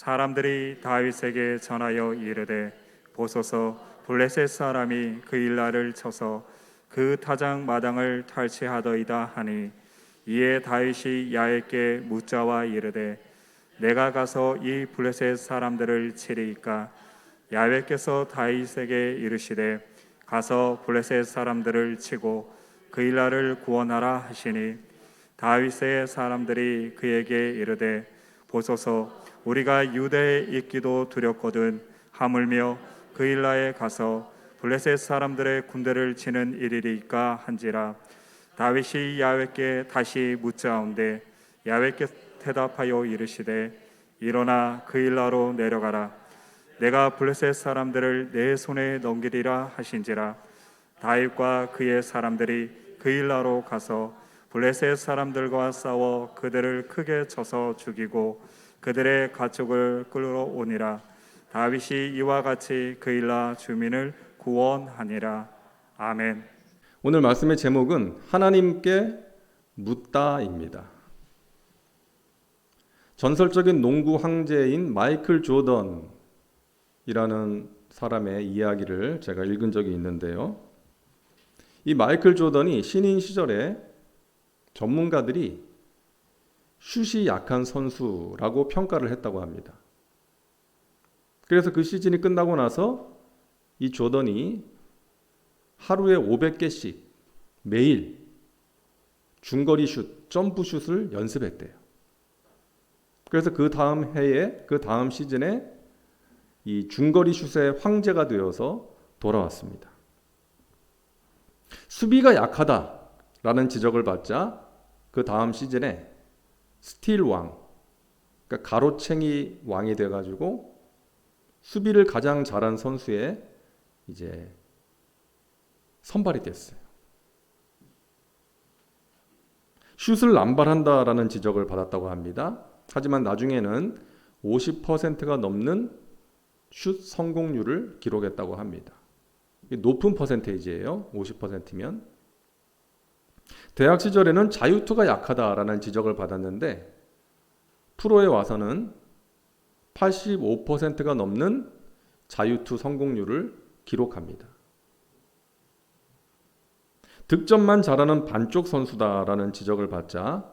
사람들이 다윗에게 전하여 이르되 보소서 블레셋 사람이 그 일날을 쳐서 그 타작 마당을 탈취하더이다 하니 이에 다윗이 야훼께 묻자와 이르되 내가 가서 이 블레셋 사람들을 치리이까? 야훼께서 다윗에게 이르시되 가서 블레셋 사람들을 치고 그 일날을 구원하라 하시니 다윗의 사람들이 그에게 이르되 보소서 우리가 유대에 있기도 두렵거든 하물며 그 일날에 가서 블레셋 사람들의 군대를 치는 일이리까 한지라. 다윗이 야훼께 다시 묻자온데 야훼께 대답하여 이르시되 일어나 그 일나로 내려가라. 내가 블레셋 사람들을 내 손에 넘기리라 하신지라. 다윗과 그의 사람들이 그 일나로 가서 블레셋 사람들과 싸워 그들을 크게 쳐서 죽이고 그들의 가축을 끌어오니라. 다윗이 이와 같이 그 일나 주민을 구원하니라. 아멘. 오늘 말씀의 제목은 하나님께 묻다입니다. 전설적인 농구 황제인 마이클 조던이라는 사람의 이야기를 제가 읽은 적이 있는데요. 이 마이클 조던이 신인 시절에 전문가들이 슛이 약한 선수라고 평가를 했다고 합니다. 그래서 그 시즌이 끝나고 나서 이 조던이 하루에 500개씩 매일 중거리 슛, 점프 슛을 연습했대요. 그래서 그 다음 해에, 그 다음 시즌에 이 중거리 슛의 황제가 되어서 돌아왔습니다. 수비가 약하다라는 지적을 받자 그 다음 시즌에 스틸 왕, 그러니까 가로챙이 왕이 돼가지고 수비를 가장 잘한 선수에 이제 선발이 됐어요. 슛을 남발한다라는 지적을 받았다고 합니다. 하지만 나중에는 50%가 넘는 슛 성공률을 기록했다고 합니다. 높은 퍼센테이지예요. 50%면. 대학 시절에는 자유투가 약하다라는 지적을 받았는데 프로에 와서는 85%가 넘는 자유투 성공률을 기록합니다. 득점만 잘하는 반쪽 선수다라는 지적을 받자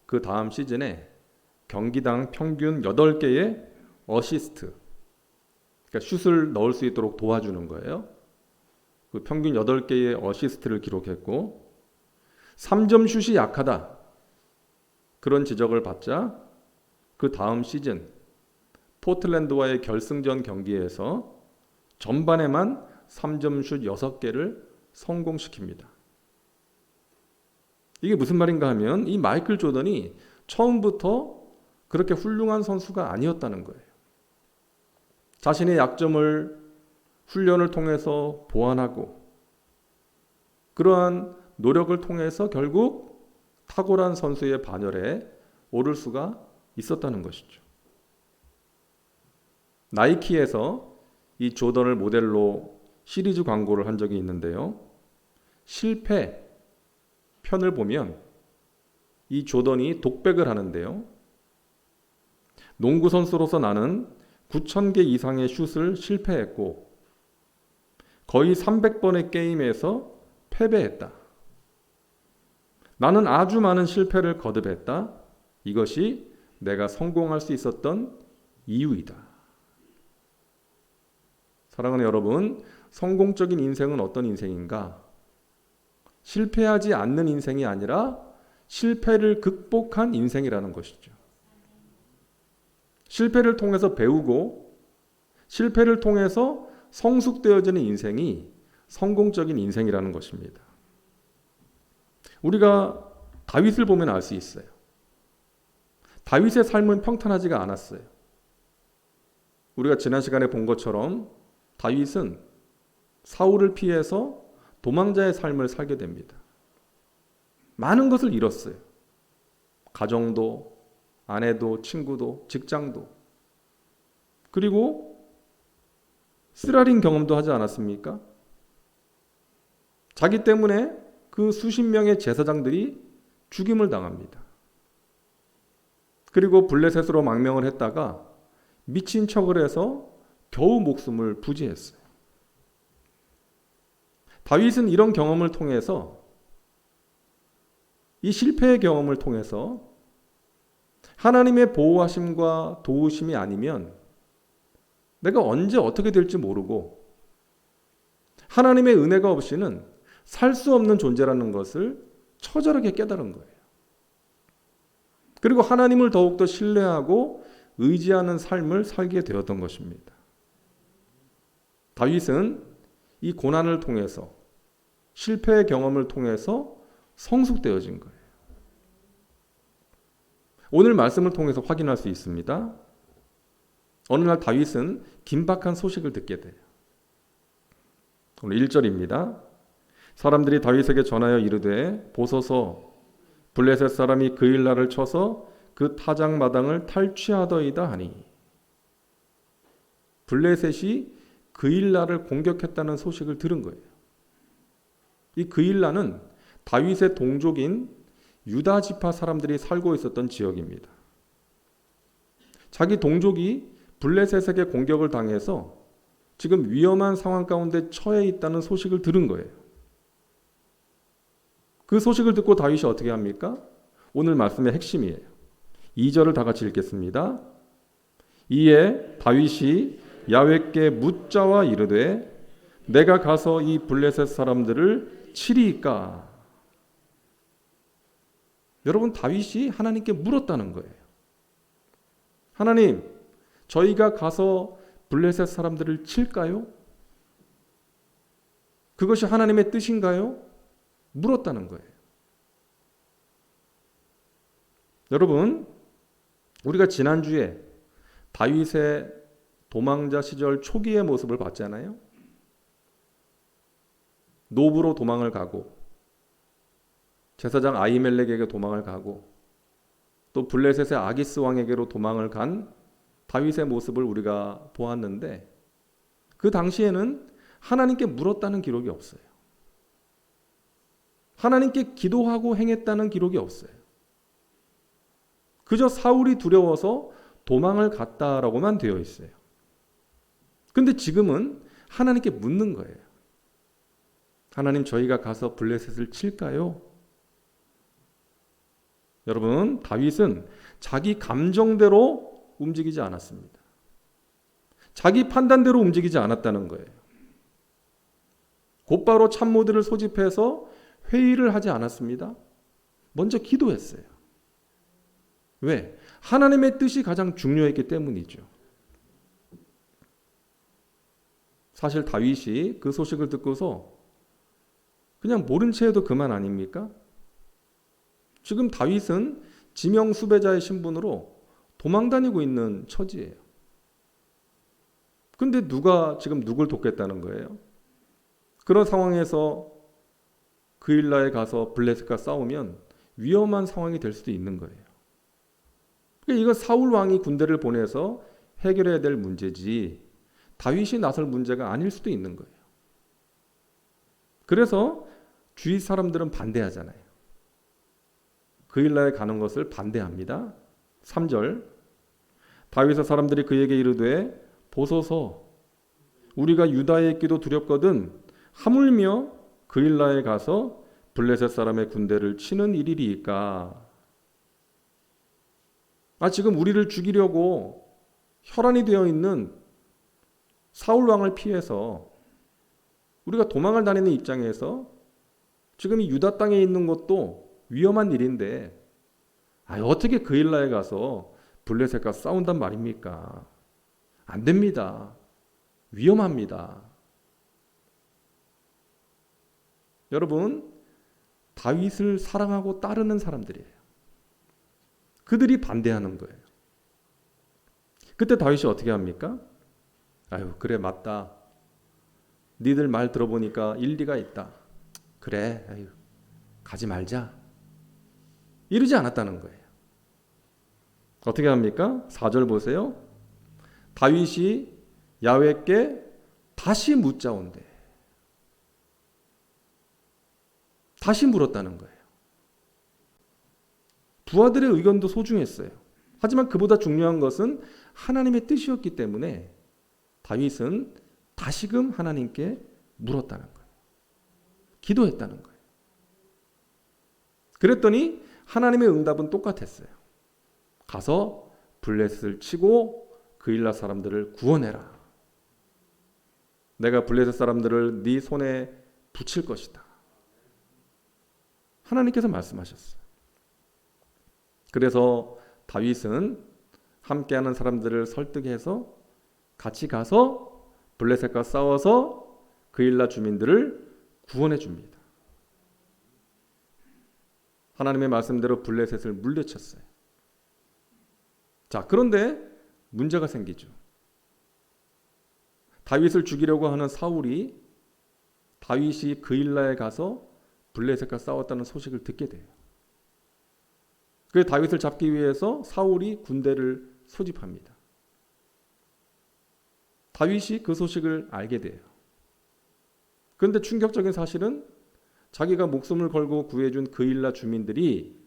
그 다음 시즌에 경기당 평균 8개의 어시스트, 그러니까 슛을 넣을 수 있도록 도와주는 거예요. 그 평균 8개의 어시스트를 기록했고 3점 슛이 약하다 그런 지적을 받자 그 다음 시즌 포틀랜드와의 결승전 경기에서 전반에만 3점 슛 6개를 성공시킵니다. 이게 무슨 말인가 하면 이 마이클 조던이 처음부터 그렇게 훌륭한 선수가 아니었다는 거예요. 자신의 약점을 훈련을 통해서 보완하고 그러한 노력을 통해서 결국 탁월한 선수의 반열에 오를 수가 있었다는 것이죠. 나이키에서 이 조던을 모델로 시리즈 광고를 한 적이 있는데요. 실패 편을 보면 이 조던이 독백을 하는데요. 농구 선수로서 나는 9,000개 이상의 슛을 실패했고 거의 300번의 게임에서 패배했다. 나는 아주 많은 실패를 거듭했다. 이것이 내가 성공할 수 있었던 이유이다. 사랑하는 여러분, 성공적인 인생은 어떤 인생인가? 실패하지 않는 인생이 아니라 실패를 극복한 인생이라는 것이죠. 실패를 통해서 배우고 실패를 통해서 성숙되어지는 인생이 성공적인 인생이라는 것입니다. 우리가 다윗을 보면 알 수 있어요. 다윗의 삶은 평탄하지가 않았어요. 우리가 지난 시간에 본 것처럼 다윗은 사울을 피해서 도망자의 삶을 살게 됩니다. 많은 것을 잃었어요. 가정도, 아내도, 친구도, 직장도. 그리고 쓰라린 경험도 하지 않았습니까? 자기 때문에 그 수십 명의 제사장들이 죽임을 당합니다. 그리고 블레셋으로 망명을 했다가 미친 척을 해서 겨우 목숨을 부지했어요. 다윗은 이런 경험을 통해서, 이 실패의 경험을 통해서 하나님의 보호하심과 도우심이 아니면 내가 언제 어떻게 될지 모르고 하나님의 은혜가 없이는 살 수 없는 존재라는 것을 처절하게 깨달은 거예요. 그리고 하나님을 더욱더 신뢰하고 의지하는 삶을 살게 되었던 것입니다. 다윗은 이 고난을 통해서, 실패의 경험을 통해서 성숙되어진 거예요. 오늘 말씀을 통해서 확인할 수 있습니다. 어느 날 다윗은 긴박한 소식을 듣게 돼요. 오늘 1절입니다. 사람들이 다윗에게 전하여 이르되 보소서 블레셋 사람이 그일라를 쳐서 그 타작 마당을 탈취하더이다 하니. 블레셋이 그일라를 공격했다는 소식을 들은 거예요. 이 그일라는 다윗의 동족인 유다 지파 사람들이 살고 있었던 지역입니다. 자기 동족이 블레셋에게 공격을 당해서 지금 위험한 상황 가운데 처해 있다는 소식을 들은 거예요. 그 소식을 듣고 다윗이 어떻게 합니까? 오늘 말씀의 핵심이에요. 2절을 다 같이 읽겠습니다. 이에 다윗이 야훼께 묻자와 이르되 내가 가서 이 블레셋 사람들을 치리이까? 여러분, 다윗이 하나님께 물었다는 거예요. 하나님, 저희가 가서 블레셋 사람들을 칠까요? 그것이 하나님의 뜻인가요? 물었다는 거예요. 여러분, 우리가 지난주에 다윗의 도망자 시절 초기의 모습을 봤잖아요. 노브로 도망을 가고 제사장 아히멜렉에게 도망을 가고 또 블레셋의 아기스 왕에게로 도망을 간 다윗의 모습을 우리가 보았는데, 그 당시에는 하나님께 물었다는 기록이 없어요. 하나님께 기도하고 행했다는 기록이 없어요. 그저 사울이 두려워서 도망을 갔다라고만 되어 있어요. 근데 지금은 하나님께 묻는 거예요. 하나님, 저희가 가서 블레셋을 칠까요? 여러분, 다윗은 자기 감정대로 움직이지 않았습니다. 자기 판단대로 움직이지 않았다는 거예요. 곧바로 참모들을 소집해서 회의를 하지 않았습니다. 먼저 기도했어요. 왜? 하나님의 뜻이 가장 중요했기 때문이죠. 사실 다윗이 그 소식을 듣고서 그냥 모른 채 해도 그만 아닙니까? 지금 다윗은 지명 수배자의 신분으로 도망다니고 있는 처지예요. 근데 누가 지금 누굴 돕겠다는 거예요? 그런 상황에서 그일라에 가서 블레셋과 싸우면 위험한 상황이 될 수도 있는 거예요. 그러니까 이거 사울 왕이 군대를 보내서 해결해야 될 문제지 다윗이 나설 문제가 아닐 수도 있는 거예요. 그래서 주위 사람들은 반대하잖아요. 그일라에 가는 것을 반대합니다. 3절, 다윗의 사람들이 그에게 이르되 보소서 우리가 유다에 있기도 두렵거든 하물며 그일라에 가서 블레셋 사람의 군대를 치는 일이리이까? 지금 우리를 죽이려고 혈안이 되어 있는 사울 왕을 피해서 우리가 도망을 다니는 입장에서 지금 이 유다 땅에 있는 것도 위험한 일인데 어떻게 그일라에 가서 블레셋과 싸운단 말입니까? 안 됩니다. 위험합니다. 여러분, 다윗을 사랑하고 따르는 사람들이에요. 그들이 반대하는 거예요. 그때 다윗이 어떻게 합니까? 그래, 맞다. 니들 말 들어보니까 일리가 있다. 그래, 가지 말자. 이러지 않았다는 거예요. 어떻게 합니까? 4절 보세요. 다윗이 야훼께 다시 묻자온대. 다시 물었다는 거예요. 부하들의 의견도 소중했어요. 하지만 그보다 중요한 것은 하나님의 뜻이었기 때문에 다윗은 다시금 하나님께 물었다는 거예요. 기도했다는 거예요. 그랬더니 하나님의 응답은 똑같았어요. 가서 블레셋을 치고 그일라 사람들을 구원해라. 내가 블레셋 사람들을 네 손에 붙일 것이다. 하나님께서 말씀하셨어요. 그래서 다윗은 함께하는 사람들을 설득해서 같이 가서 블레셋과 싸워서 그일라 주민들을 구원해 줍니다. 하나님의 말씀대로 블레셋을 물리쳤어요. 자, 그런데 문제가 생기죠. 다윗을 죽이려고 하는 사울이 다윗이 그일라에 가서 블레셋과 싸웠다는 소식을 듣게 돼요. 그래서 다윗을 잡기 위해서 사울이 군대를 소집합니다. 다윗이 그 소식을 알게 돼요. 그런데 충격적인 사실은 자기가 목숨을 걸고 구해준 그일라 주민들이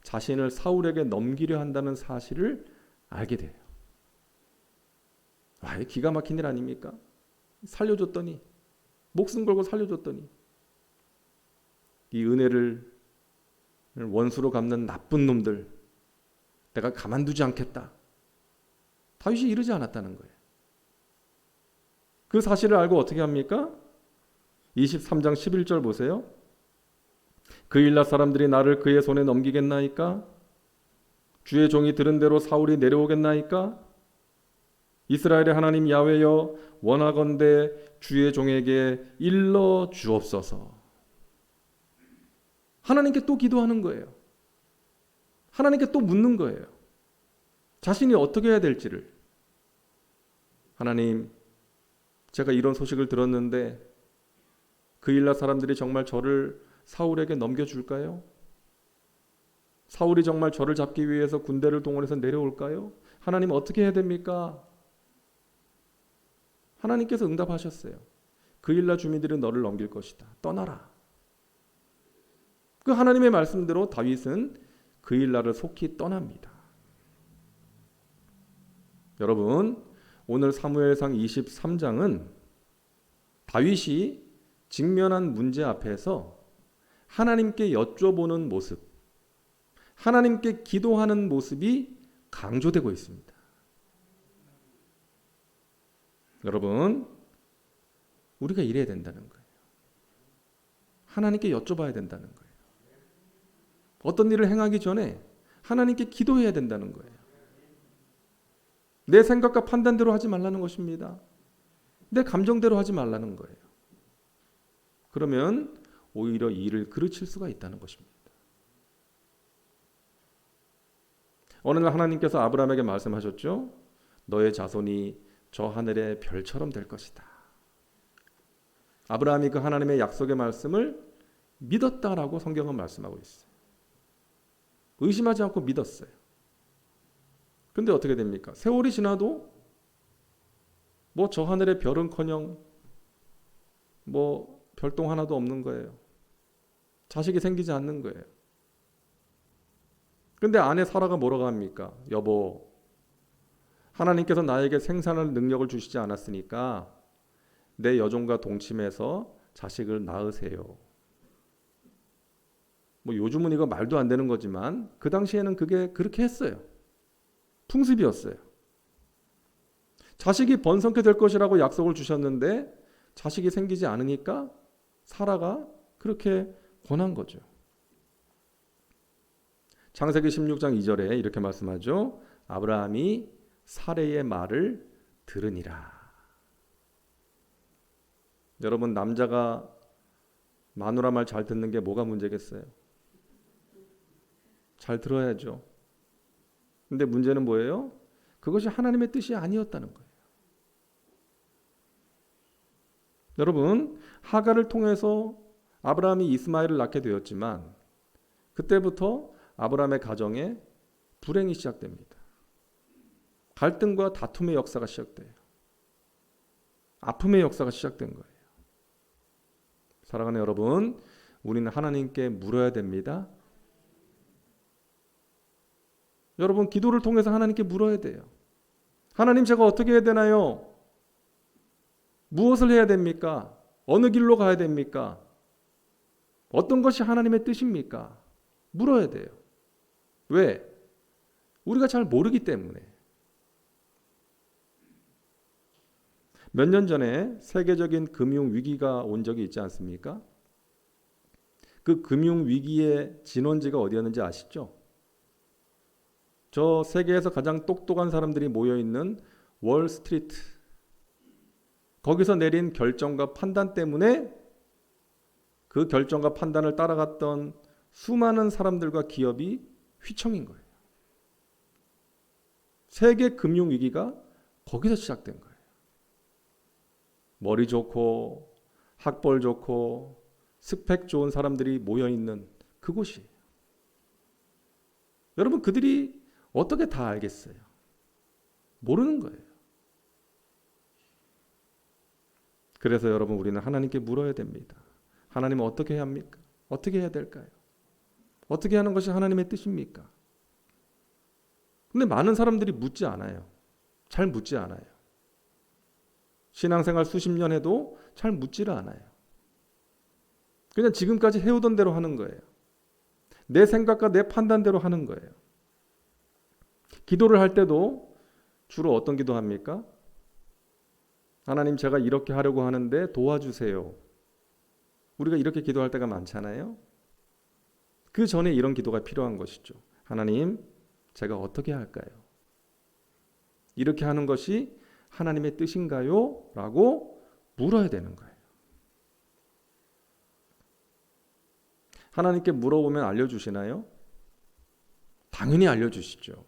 자신을 사울에게 넘기려 한다는 사실을 알게 돼요. 와, 기가 막힌 일 아닙니까? 살려줬더니, 목숨 걸고 살려줬더니 이 은혜를 원수로 갚는 나쁜 놈들, 내가 가만두지 않겠다. 다윗이 이러지 않았다는 거예요. 그 사실을 알고 어떻게 합니까? 23장 11절 보세요. 그일라 사람들이 나를 그의 손에 넘기겠나이까? 주의 종이 들은 대로 사울이 내려오겠나이까? 이스라엘의 하나님 야훼여, 원하건대 주의 종에게 일러 주옵소서. 하나님께 또 기도하는 거예요. 하나님께 또 묻는 거예요. 자신이 어떻게 해야 될지를. 하나님, 제가 이런 소식을 들었는데 그일라 사람들이 정말 저를 사울에게 넘겨줄까요? 사울이 정말 저를 잡기 위해서 군대를 동원해서 내려올까요? 하나님, 어떻게 해야 됩니까? 하나님께서 응답하셨어요. 그일라 주민들이 너를 넘길 것이다. 떠나라. 그 하나님의 말씀대로 다윗은 그일라를 속히 떠납니다. 여러분, 오늘 사무엘상 23장은 다윗이 직면한 문제 앞에서 하나님께 여쭤보는 모습, 하나님께 기도하는 모습이 강조되고 있습니다. 여러분, 우리가 이래야 된다는 거예요. 하나님께 여쭤봐야 된다는 거예요. 어떤 일을 행하기 전에 하나님께 기도해야 된다는 거예요. 내 생각과 판단대로 하지 말라는 것입니다. 내 감정대로 하지 말라는 거예요. 그러면 오히려 일을 그르칠 수가 있다는 것입니다. 어느 날 하나님께서 아브라함에게 말씀하셨죠. 너의 자손이 저 하늘의 별처럼 될 것이다. 아브라함이 그 하나님의 약속의 말씀을 믿었다라고 성경은 말씀하고 있어요. 의심하지 않고 믿었어요. 그런데 어떻게 됩니까? 세월이 지나도 뭐 저 하늘의 별은커녕 뭐 별똥 하나도 없는 거예요. 자식이 생기지 않는 거예요. 그런데 아내 사라가 뭐라고 합니까? 여보, 하나님께서 나에게 생산할 능력을 주시지 않았으니까 내 여종과 동침해서 자식을 낳으세요. 뭐 요즘은 이거 말도 안 되는 거지만 그 당시에는 그게 그렇게 했어요. 풍습이었어요. 자식이 번성케 될 것이라고 약속을 주셨는데 자식이 생기지 않으니까 사라가 그렇게 권한 거죠. 창세기 16장 2절에 이렇게 말씀하죠. 아브라함이 사레의 말을 들으니라. 여러분, 남자가 마누라 말 잘 듣는 게 뭐가 문제겠어요? 잘 들어야죠. 근데 문제는 뭐예요? 그것이 하나님의 뜻이 아니었다는 거예요. 여러분, 하갈을 통해서 아브라함이 이스마엘을 낳게 되었지만 그때부터 아브라함의 가정에 불행이 시작됩니다. 갈등과 다툼의 역사가 시작돼요. 아픔의 역사가 시작된 거예요. 사랑하는 여러분, 우리는 하나님께 물어야 됩니다. 여러분, 기도를 통해서 하나님께 물어야 돼요. 하나님, 제가 어떻게 해야 되나요? 무엇을 해야 됩니까? 어느 길로 가야 됩니까? 어떤 것이 하나님의 뜻입니까? 물어야 돼요. 왜? 우리가 잘 모르기 때문에. 몇 년 전에 세계적인 금융 위기가 온 적이 있지 않습니까? 그 금융 위기의 진원지가 어디였는지 아시죠? 저 세계에서 가장 똑똑한 사람들이 모여 있는 월스트리트. 거기서 내린 결정과 판단 때문에 그 결정과 판단을 따라갔던 수많은 사람들과 기업이 휘청인 거예요. 세계 금융 위기가 거기서 시작된 거예요. 머리 좋고 학벌 좋고 스펙 좋은 사람들이 모여 있는 그곳이에요. 여러분, 그들이 어떻게 다 알겠어요? 모르는 거예요. 그래서 여러분, 우리는 하나님께 물어야 됩니다. 하나님은 어떻게 해야 합니까? 어떻게 해야 될까요? 어떻게 하는 것이 하나님의 뜻입니까? 근데 많은 사람들이 묻지 않아요. 잘 묻지 않아요. 신앙생활 수십 년 해도 잘 묻지를 않아요. 그냥 지금까지 해오던 대로 하는 거예요. 내 생각과 내 판단대로 하는 거예요. 기도를 할 때도 주로 어떤 기도합니까? 하나님, 제가 이렇게 하려고 하는데 도와주세요. 우리가 이렇게 기도할 때가 많잖아요. 그 전에 이런 기도가 필요한 것이죠. 하나님, 제가 어떻게 할까요? 이렇게 하는 것이 하나님의 뜻인가요? 라고 물어야 되는 거예요. 하나님께 물어보면 알려주시나요? 당연히 알려주시죠.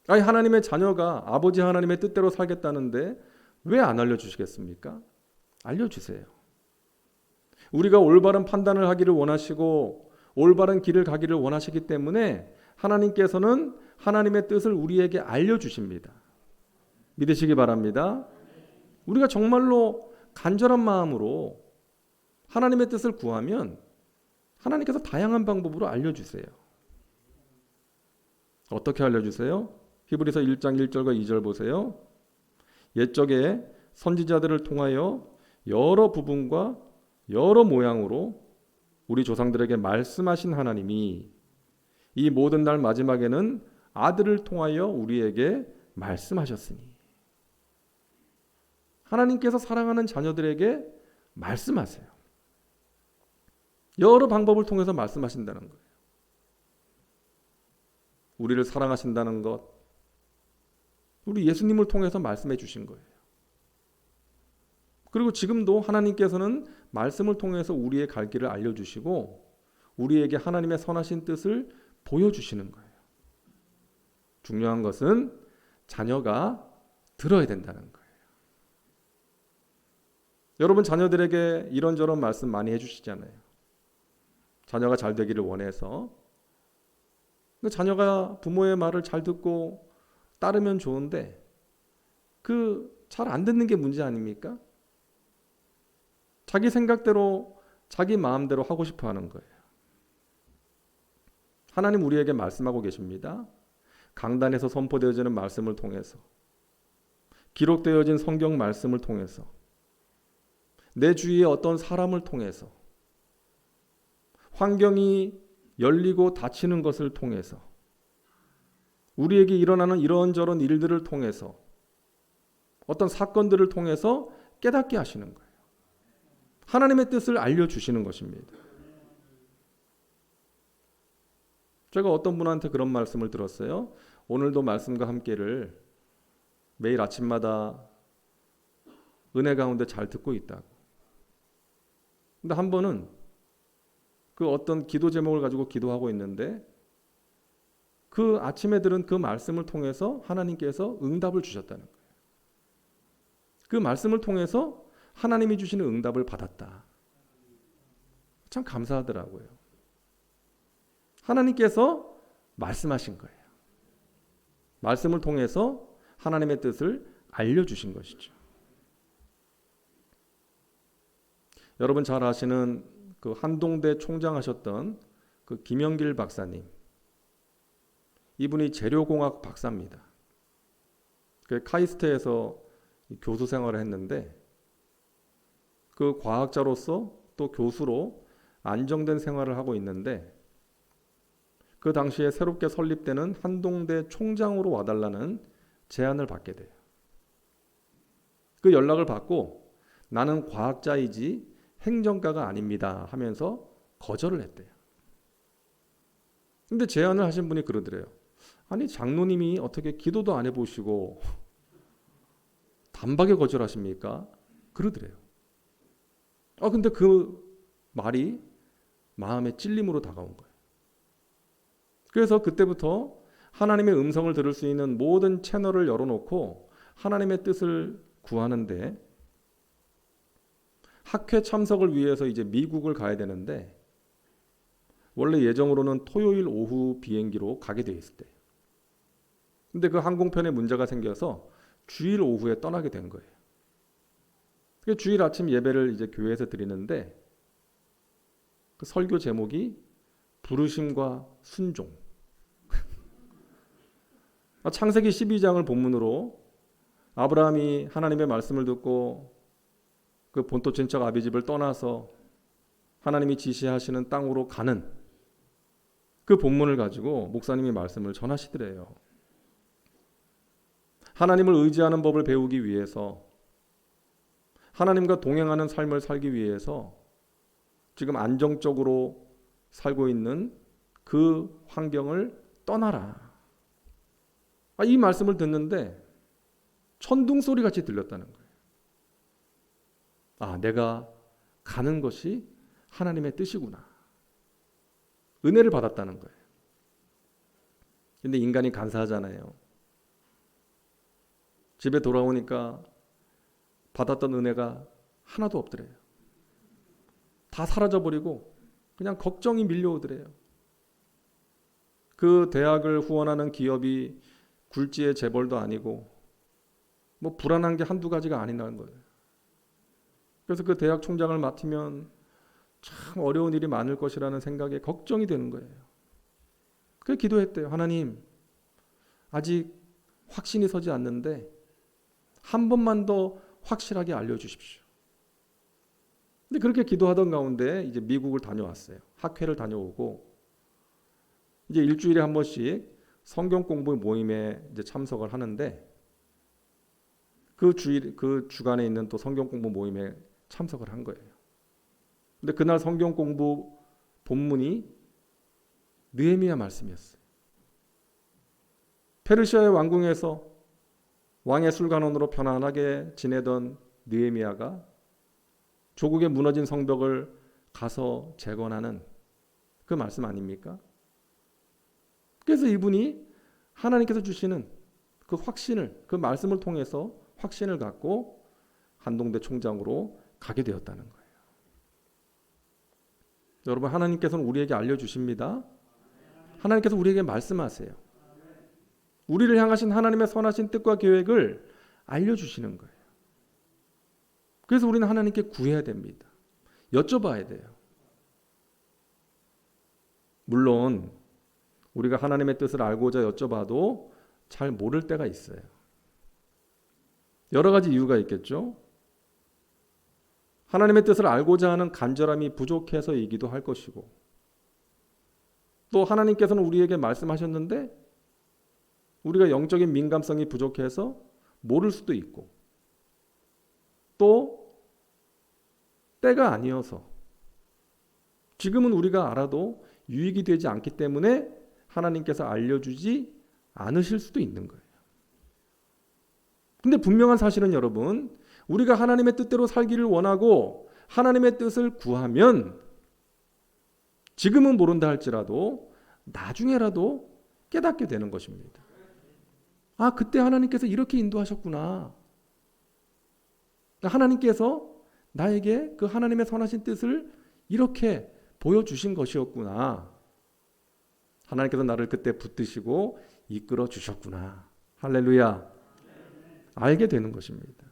아니, 하나님의 자녀가 아버지 하나님의 뜻대로 살겠다는데 왜 안 알려주시겠습니까? 알려주세요. 우리가 올바른 판단을 하기를 원하시고 올바른 길을 가기를 원하시기 때문에 하나님께서는 하나님의 뜻을 우리에게 알려주십니다. 믿으시기 바랍니다. 우리가 정말로 간절한 마음으로 하나님의 뜻을 구하면 하나님께서 다양한 방법으로 알려주세요. 어떻게 알려주세요? 히브리서 1장 1절과 2절 보세요. 옛적에 선지자들을 통하여 여러 부분과 여러 모양으로 우리 조상들에게 말씀하신 하나님이 이 모든 날 마지막에는 아들을 통하여 우리에게 말씀하셨으니, 하나님께서 사랑하는 자녀들에게 말씀하세요. 여러 방법을 통해서 말씀하신다는 거예요. 우리를 사랑하신다는 것, 우리 예수님을 통해서 말씀해 주신 거예요. 그리고 지금도 하나님께서는 말씀을 통해서 우리의 갈 길을 알려주시고 우리에게 하나님의 선하신 뜻을 보여주시는 거예요. 중요한 것은 자녀가 들어야 된다는 거예요. 여러분, 자녀들에게 이런저런 말씀 많이 해주시잖아요. 자녀가 잘 되기를 원해서. 자녀가 부모의 말을 잘 듣고 따르면 좋은데 잘 안 듣는 게 문제 아닙니까? 자기 생각대로 자기 마음대로 하고 싶어 하는 거예요. 하나님 우리에게 말씀하고 계십니다. 강단에서 선포되어지는 말씀을 통해서, 기록되어진 성경 말씀을 통해서, 내 주위의 어떤 사람을 통해서, 환경이 열리고 닫히는 것을 통해서, 우리에게 일어나는 이런저런 일들을 통해서, 어떤 사건들을 통해서 깨닫게 하시는 거예요. 하나님의 뜻을 알려주시는 것입니다. 제가 어떤 분한테 그런 말씀을 들었어요. 오늘도 말씀과 함께를 매일 아침마다 은혜 가운데 잘 듣고 있다고. 근데 한 번은 그 어떤 기도 제목을 가지고 기도하고 있는데 그 아침에 들은 그 말씀을 통해서 하나님께서 응답을 주셨다는 거예요. 그 말씀을 통해서 하나님이 주시는 응답을 받았다. 참 감사하더라고요. 하나님께서 말씀하신 거예요. 말씀을 통해서 하나님의 뜻을 알려주신 것이죠. 여러분 잘 아시는 그 한동대 총장하셨던 그 김영길 박사님, 이분이 재료공학 박사입니다. 그 카이스트에서 교수 생활을 했는데 그 과학자로서 또 교수로 안정된 생활을 하고 있는데 그 당시에 새롭게 설립되는 한동대 총장으로 와달라는 제안을 받게 돼요. 그 연락을 받고 나는 과학자이지 행정가가 아닙니다 하면서 거절을 했대요. 근데 제안을 하신 분이 그러더래요. 아니 장로님이 어떻게 기도도 안 해보시고 단박에 거절하십니까? 그러더래요. 근데 그 말이 마음의 찔림으로 다가온 거예요. 그래서 그때부터 하나님의 음성을 들을 수 있는 모든 채널을 열어놓고 하나님의 뜻을 구하는데 학회 참석을 위해서 이제 미국을 가야 되는데 원래 예정으로는 토요일 오후 비행기로 가게 돼 있을 때예요. 근데 그 항공편에 문제가 생겨서 주일 오후에 떠나게 된 거예요. 주일 아침 예배를 이제 교회에서 드리는데 그 설교 제목이 부르심과 순종. 창세기 12장을 본문으로 아브라함이 하나님의 말씀을 듣고 그 본토 친척 아비집을 떠나서 하나님이 지시하시는 땅으로 가는 그 본문을 가지고 목사님이 말씀을 전하시더래요. 하나님을 의지하는 법을 배우기 위해서 하나님과 동행하는 삶을 살기 위해서 지금 안정적으로 살고 있는 그 환경을 떠나라. 이 말씀을 듣는데 천둥 소리 같이 들렸다는 거예요. 내가 가는 것이 하나님의 뜻이구나. 은혜를 받았다는 거예요. 근데 인간이 간사하잖아요. 집에 돌아오니까 받았던 은혜가 하나도 없더래요. 다 사라져버리고 그냥 걱정이 밀려오더래요. 그 대학을 후원하는 기업이 굴지의 재벌도 아니고 뭐 불안한 게 한두 가지가 아니라는 거예요. 그래서 그 대학 총장을 맡으면 참 어려운 일이 많을 것이라는 생각에 걱정이 되는 거예요. 그래서 기도했대요. 하나님, 아직 확신이 서지 않는데 한 번만 더 확실하게 알려주십시오. 근데 그렇게 기도하던 가운데 이제 미국을 다녀왔어요. 학회를 다녀오고 이제 일주일에 한 번씩 성경 공부 모임에 이제 참석을 하는데 그 주간에 있는 또 성경 공부 모임에 참석을 한 거예요. 근데 그날 성경 공부 본문이 느헤미야 말씀이었어요. 페르시아의 왕궁에서 왕의 술관원으로 편안하게 지내던 느헤미야가 조국의 무너진 성벽을 가서 재건하는 그 말씀 아닙니까? 그래서 이분이 하나님께서 주시는 그 확신을, 그 말씀을 통해서 확신을 갖고 한동대 총장으로 가게 되었다는 거예요. 여러분, 하나님께서는 우리에게 알려주십니다. 하나님께서 우리에게 말씀하세요. 우리를 향하신 하나님의 선하신 뜻과 계획을 알려주시는 거예요. 그래서 우리는 하나님께 구해야 됩니다. 여쭤봐야 돼요. 물론 우리가 하나님의 뜻을 알고자 여쭤봐도 잘 모를 때가 있어요. 여러 가지 이유가 있겠죠. 하나님의 뜻을 알고자 하는 간절함이 부족해서이기도 할 것이고, 또 하나님께서는 우리에게 말씀하셨는데 우리가 영적인 민감성이 부족해서 모를 수도 있고, 또 때가 아니어서 지금은 우리가 알아도 유익이 되지 않기 때문에 하나님께서 알려주지 않으실 수도 있는 거예요. 근데 분명한 사실은 여러분, 우리가 하나님의 뜻대로 살기를 원하고 하나님의 뜻을 구하면 지금은 모른다 할지라도 나중에라도 깨닫게 되는 것입니다. 그때 하나님께서 이렇게 인도하셨구나. 하나님께서 나에게 그 하나님의 선하신 뜻을 이렇게 보여주신 것이었구나. 하나님께서 나를 그때 붙드시고 이끌어 주셨구나. 할렐루야. 알게 되는 것입니다.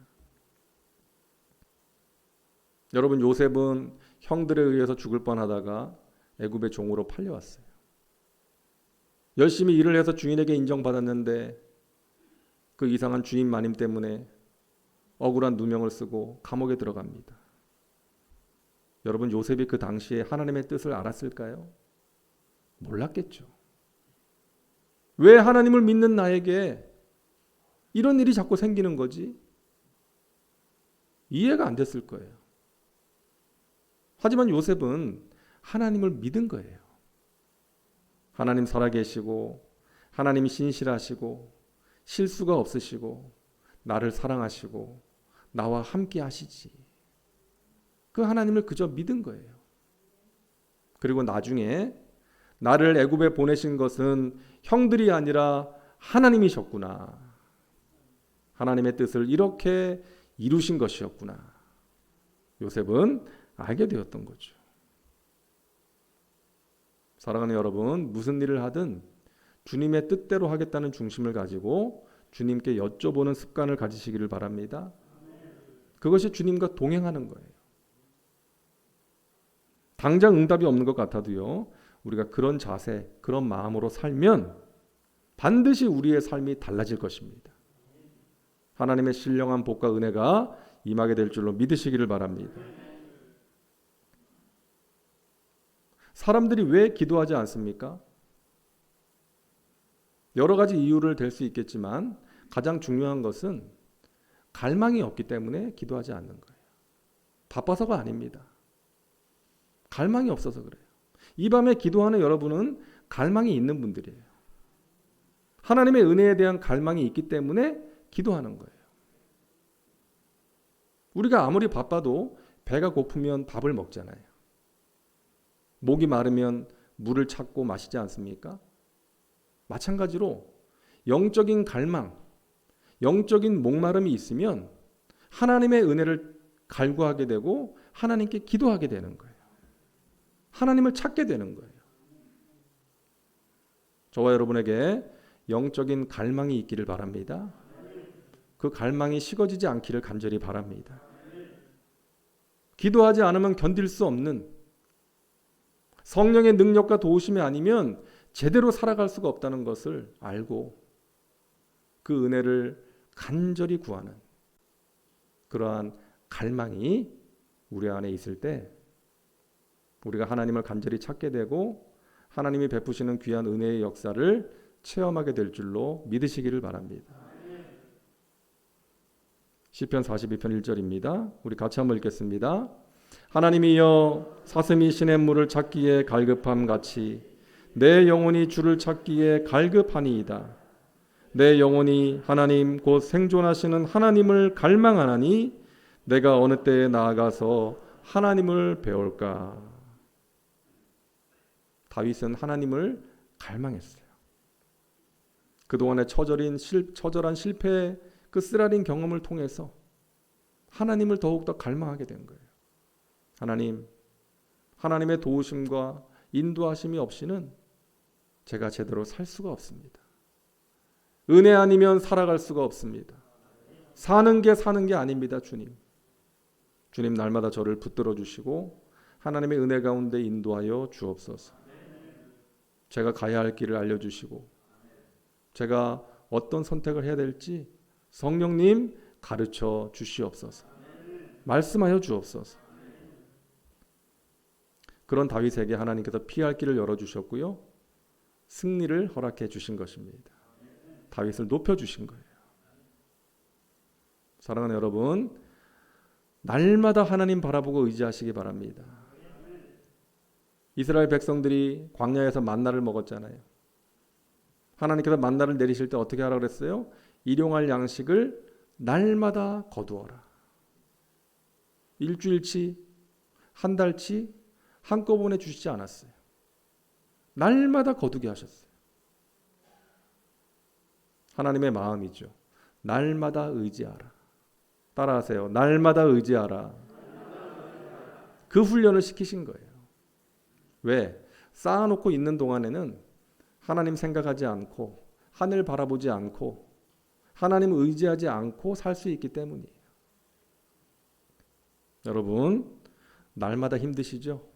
여러분, 요셉은 형들에 의해서 죽을 뻔하다가 애굽의 종으로 팔려왔어요. 열심히 일을 해서 주인에게 인정받았는데 그 이상한 주인 마님 때문에 억울한 누명을 쓰고 감옥에 들어갑니다. 여러분, 요셉이 그 당시에 하나님의 뜻을 알았을까요? 몰랐겠죠. 왜 하나님을 믿는 나에게 이런 일이 자꾸 생기는 거지? 이해가 안 됐을 거예요. 하지만 요셉은 하나님을 믿은 거예요. 하나님 살아계시고 하나님이 신실하시고 실수가 없으시고 나를 사랑하시고 나와 함께 하시지. 그 하나님을 그저 믿은 거예요. 그리고 나중에 나를 애굽에 보내신 것은 형들이 아니라 하나님이셨구나. 하나님의 뜻을 이렇게 이루신 것이었구나. 요셉은 알게 되었던 거죠. 사랑하는 여러분, 무슨 일을 하든 주님의 뜻대로 하겠다는 중심을 가지고 주님께 여쭤보는 습관을 가지시기를 바랍니다. 그것이 주님과 동행하는 거예요. 당장 응답이 없는 것 같아도요, 우리가 그런 자세, 그런 마음으로 살면 반드시 우리의 삶이 달라질 것입니다. 하나님의 신령한 복과 은혜가 임하게 될 줄로 믿으시기를 바랍니다. 사람들이 왜 기도하지 않습니까? 여러 가지 이유를 댈 수 있겠지만 가장 중요한 것은 갈망이 없기 때문에 기도하지 않는 거예요. 바빠서가 아닙니다. 갈망이 없어서 그래요. 이 밤에 기도하는 여러분은 갈망이 있는 분들이에요. 하나님의 은혜에 대한 갈망이 있기 때문에 기도하는 거예요. 우리가 아무리 바빠도 배가 고프면 밥을 먹잖아요. 목이 마르면 물을 찾고 마시지 않습니까? 마찬가지로 영적인 갈망, 영적인 목마름이 있으면 하나님의 은혜를 갈구하게 되고 하나님께 기도하게 되는 거예요. 하나님을 찾게 되는 거예요. 저와 여러분에게 영적인 갈망이 있기를 바랍니다. 그 갈망이 식어지지 않기를 간절히 바랍니다. 기도하지 않으면 견딜 수 없는 성령의 능력과 도우심이 아니면 제대로 살아갈 수가 없다는 것을 알고 그 은혜를 간절히 구하는 그러한 갈망이 우리 안에 있을 때 우리가 하나님을 간절히 찾게 되고 하나님이 베푸시는 귀한 은혜의 역사를 체험하게 될 줄로 믿으시기를 바랍니다. 시편 42편 1절입니다. 우리 같이 한번 읽겠습니다. 하나님이여 사슴이 시냇물을 찾기에 갈급함 같이 내 영혼이 주를 찾기에 갈급하니이다. 내 영혼이 하나님 곧 생존하시는 하나님을 갈망하나니 내가 어느 때에 나아가서 하나님을 배울까. 다윗은 하나님을 갈망했어요. 그동안의 처절한 실패의 그 쓰라린 경험을 통해서 하나님을 더욱더 갈망하게 된 거예요. 하나님의 도우심과 인도하심이 없이는 제가 제대로 살 수가 없습니다. 은혜 아니면 살아갈 수가 없습니다. 사는 게 아닙니다. 주님 날마다 저를 붙들어 주시고 하나님의 은혜 가운데 인도하여 주옵소서. 제가 가야 할 길을 알려주시고 제가 어떤 선택을 해야 될지 성령님 가르쳐 주시옵소서. 말씀하여 주옵소서. 그런 다윗에게 하나님께서 피할 길을 열어주셨고요. 승리를 허락해 주신 것입니다. 다윗을 높여주신 거예요. 사랑하는 여러분, 날마다 하나님 바라보고 의지하시기 바랍니다. 이스라엘 백성들이 광야에서 만나를 먹었잖아요. 하나님께서 만나를 내리실 때 어떻게 하라고 그랬어요? 일용할 양식을 날마다 거두어라. 일주일치, 한 달치 한꺼번에 주시지 않았어요. 날마다 거두게 하셨어요. 하나님의 마음이죠. 날마다 의지하라. 따라하세요. 날마다 의지하라. 그 훈련을 시키신 거예요. 왜? 쌓아놓고 있는 동안에는 하나님 생각하지 않고 하늘 바라보지 않고 하나님 의지하지 않고 살 수 있기 때문이에요. 여러분, 날마다 힘드시죠?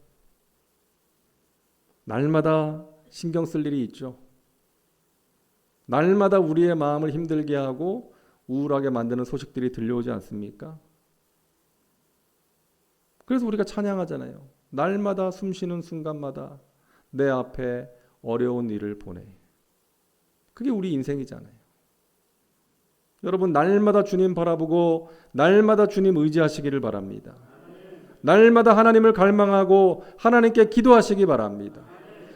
날마다 신경 쓸 일이 있죠? 날마다 우리의 마음을 힘들게 하고 우울하게 만드는 소식들이 들려오지 않습니까? 그래서 우리가 찬양하잖아요. 날마다 숨쉬는 순간마다 내 앞에 어려운 일을 보내. 그게 우리 인생이잖아요. 여러분, 날마다 주님 바라보고 날마다 주님 의지하시기를 바랍니다. 날마다 하나님을 갈망하고 하나님께 기도하시기 바랍니다.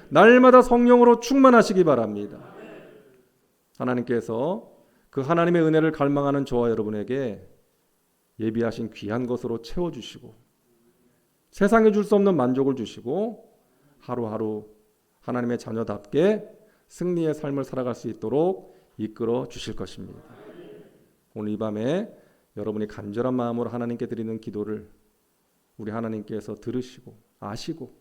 날마다 성령으로 충만하시기 바랍니다. 하나님께서 그 하나님의 은혜를 갈망하는 저와 여러분에게 예비하신 귀한 것으로 채워주시고 세상에 줄 수 없는 만족을 주시고 하루하루 하나님의 자녀답게 승리의 삶을 살아갈 수 있도록 이끌어 주실 것입니다. 오늘 이 밤에 여러분이 간절한 마음으로 하나님께 드리는 기도를 우리 하나님께서 들으시고 아시고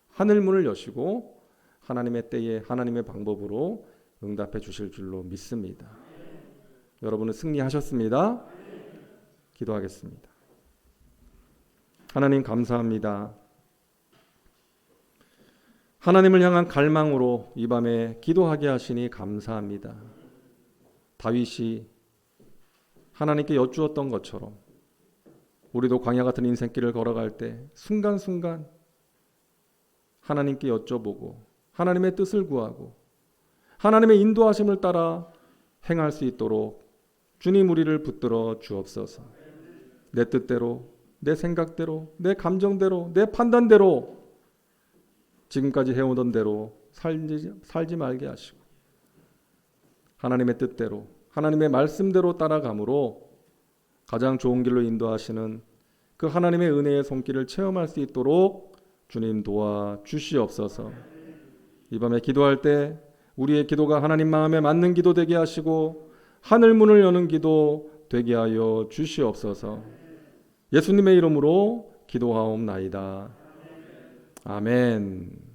하늘 문을 여시고 하나님의 때에 하나님의 방법으로 응답해 주실 줄로 믿습니다. 여러분은 승리하셨습니다. 기도하겠습니다. 하나님 감사합니다. 하나님을 향한 갈망으로 이 밤에 기도하게 하시니 감사합니다. 다윗이 하나님께 여쭈었던 것처럼 우리도 광야 같은 인생길을 걸어갈 때 순간순간 하나님께 여쭤보고 하나님의 뜻을 구하고 하나님의 인도하심을 따라 행할 수 있도록 주님 우리를 붙들어 주옵소서. 내 뜻대로, 내 생각대로, 내 감정대로, 내 판단대로 지금까지 해오던 대로 살지 말게 하시고 하나님의 뜻대로 하나님의 말씀대로 따라감으로 가장 좋은 길로 인도하시는 그 하나님의 은혜의 손길을 체험할 수 있도록 주님 도와주시옵소서. 이 밤에 기도할 때 우리의 기도가 하나님 마음에 맞는 기도 되게 하시고 하늘 문을 여는 기도 되게 하여 주시옵소서. 예수님의 이름으로 기도하옵나이다. 아멘.